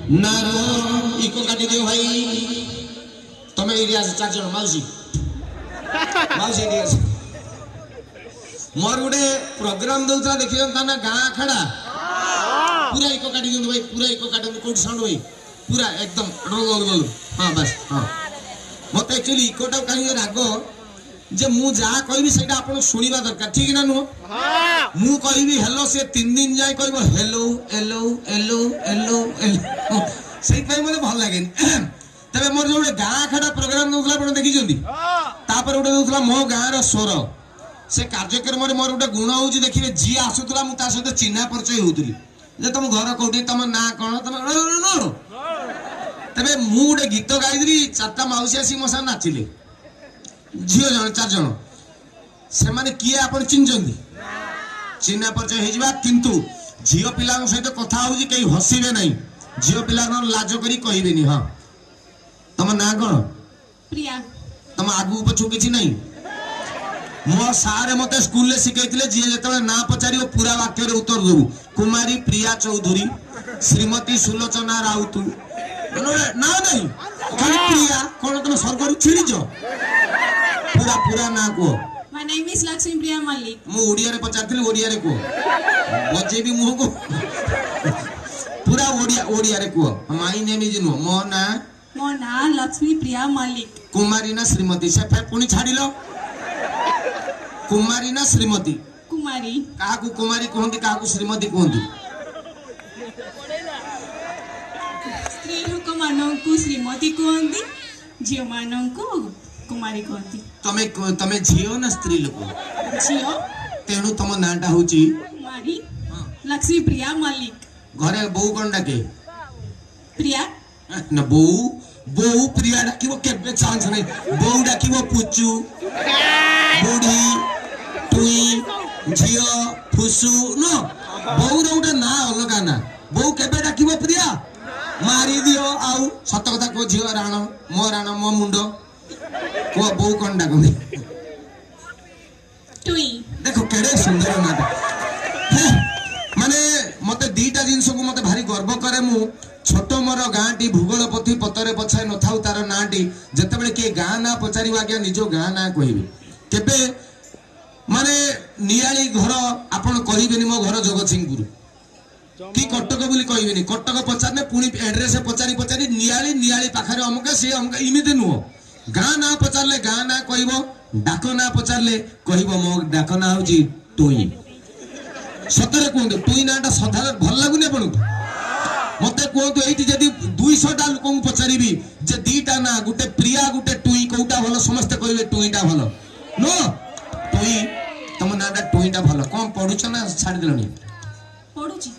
ना इको काटी दियो भाई तमे एरिया से 4 जन माउसी माउसी एरिया से मोर गुटे प्रोग्राम दउतला देखियो ना गां खड़ा पूरा इको काटी दियो भाई पूरा इको काटी कोड साउंड भाई पूरा एकदम रोल हां बस हां मते एक्चुअली इकोटा काहे राग जे मु जा कहबी सेटा आपण सुनिबा दरकार ठीक ना नु हां मु कहबी हेलो से 3 दिन जाय कहबो हेलो हेलो हेलो हेलो सेई पई मने भल लागे तबे मोर जो गां खड़ा प्रोग्राम दउतला आपण देखि जंदी तापर उडे दउतला मो गां रो स्वर से कार्यक्रम रे मोर उडे गुण होउची देखिबे जी आसुतला मु ता सहित चिन्हा परिचय होउतली जे तुम घर कोठी तुम ना कोन तुम तबे मु उडे गीत गाइदरी चारटा माउसी आसी मोसा नाचिले झियो जन 4 जन से माने किए आपण चिन्हजंदी चिन्हा परिचय हे जिबा किंतु झियो पिला सहित कथा होउची केही हसीबे नाही झियो पिला लाज करी कहिबेनी हां तुम ना कोन प्रिया तुम आगु पछु किछि नाही मो सारे मते स्कूल ले सिखैतिले जे जेतले ना पचारियो पूरा वाक्य रे उत्तर देबु कुमारी प्रिया चौधरी श्रीमती सुलोचना राउत ना नहीं खाली प्रिया कोन तुम सरकार छिड़ी जो पूरा पूरा ना को माय नेम इज लक्ष्मी प्रिया मल्लिक मु ओडिया रे पचारथिले ओडिया रे को बजे भी मुह को पूरा ओडिया रे को माय नेम इज नो मो ना लक्ष्मी प्रिया मल्लिक कुमारी ना श्रीमती से फे पुनी छाडिलो कुमारी ना श्रीमती कुमारी काकू कुमारी कहंती काकू श्रीमती कहंती स्त्री लोक माननकु श्रीमती कहंती झियो माननकु कुमारी कहंती तमे झियो ना स्त्री लोक झियो तेणु तम नाटा होची कुमारी लक्ष्मी प्रिया मल्लिक घरे बहू कोन डाके प्रिया ना बहू प्रिया डाकिबो केबे चांस नहीं बहू डाकिबो पुचू बुढ़ी तुई झियो फुसु नो बहू रो उठे ना अलगा ना बहू केबे डाकिबो प्रिया मारी दियो आउ सत कथा को झियो राण मो मुंडो को बहू कोन डाकंदी तुई देखो केड़े सुंदर नाटा माने मते दीटा जिंस को मते भारी गर्व करे मु छोट मोर गाँटी भूगोल पोथी पतरे पछाए न थाउ तार नाटी जेतेबेले के गाँ ना पचारि आज्ञा निजो गाँ ना कहबे केबे माने नियाली घर आपण कहिबेनी मो घर जगतसिंहपुर की कटक बोली कहिबेनी कटक पचारने पुनी एड्रेस पचारि नियाली पाखरे अमके से अमके इमिते नुओ गाँ ना पचारले गाँ ना कहबो डाक ना पचारले कहबो मो डाक ना होची टोई सतरे कोंदे टोई नाटा सदाले भल लागुने आपण मते कोंतु एठी जदी 200 टा लोक पचारिबी जे दीटा ना गुटे प्रिया गुटे टुई कोउटा भलो समस्त कहबे टुईटा भलो नो टुई तम नाटा टुईटा भलो कम पढुछ ना छाडी देलनी पढुची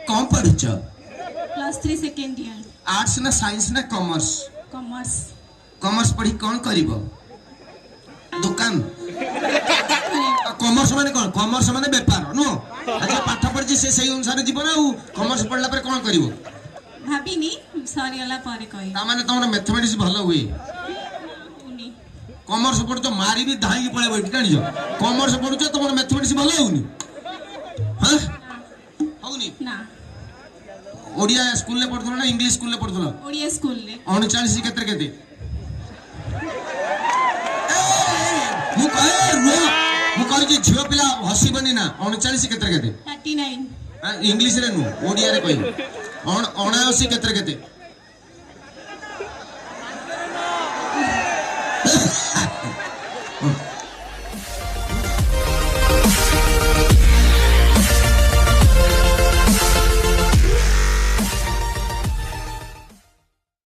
कम पढुछ +3 सेकंड ईयर आर्ट्स ना साइंस ना कॉमर्स कॉमर्स पढी कोन करिवो दुकान कॉमर्स माने कोन कॉमर्स माने व्यापार नो अच्छा पाठ पढी से सही अनुसार जीवन आ कॉमर्स पढला पर कोन करिवो भाबिनी सॉरी वाला पारे कहि ता माने तमरा मैथमेटिक्स भलो हुई कॉमर्स पढ़ तो मारी भी धाई की पड़े बैठ जानी जो कॉमर्स पढ़ तो तुम्हारा मैथमेटिक्स भलो होनी हां होनी ना ओडिया स्कूल ले पढ़थलो ना इंग्लिश स्कूल ले पढ़थलो ओडिया स्कूल ले 39 केते मु कहे जे झियो पिला हसी बनी ना 39 केते 39 इंग्लिश रे नु ओडिया रे कहि 79 केते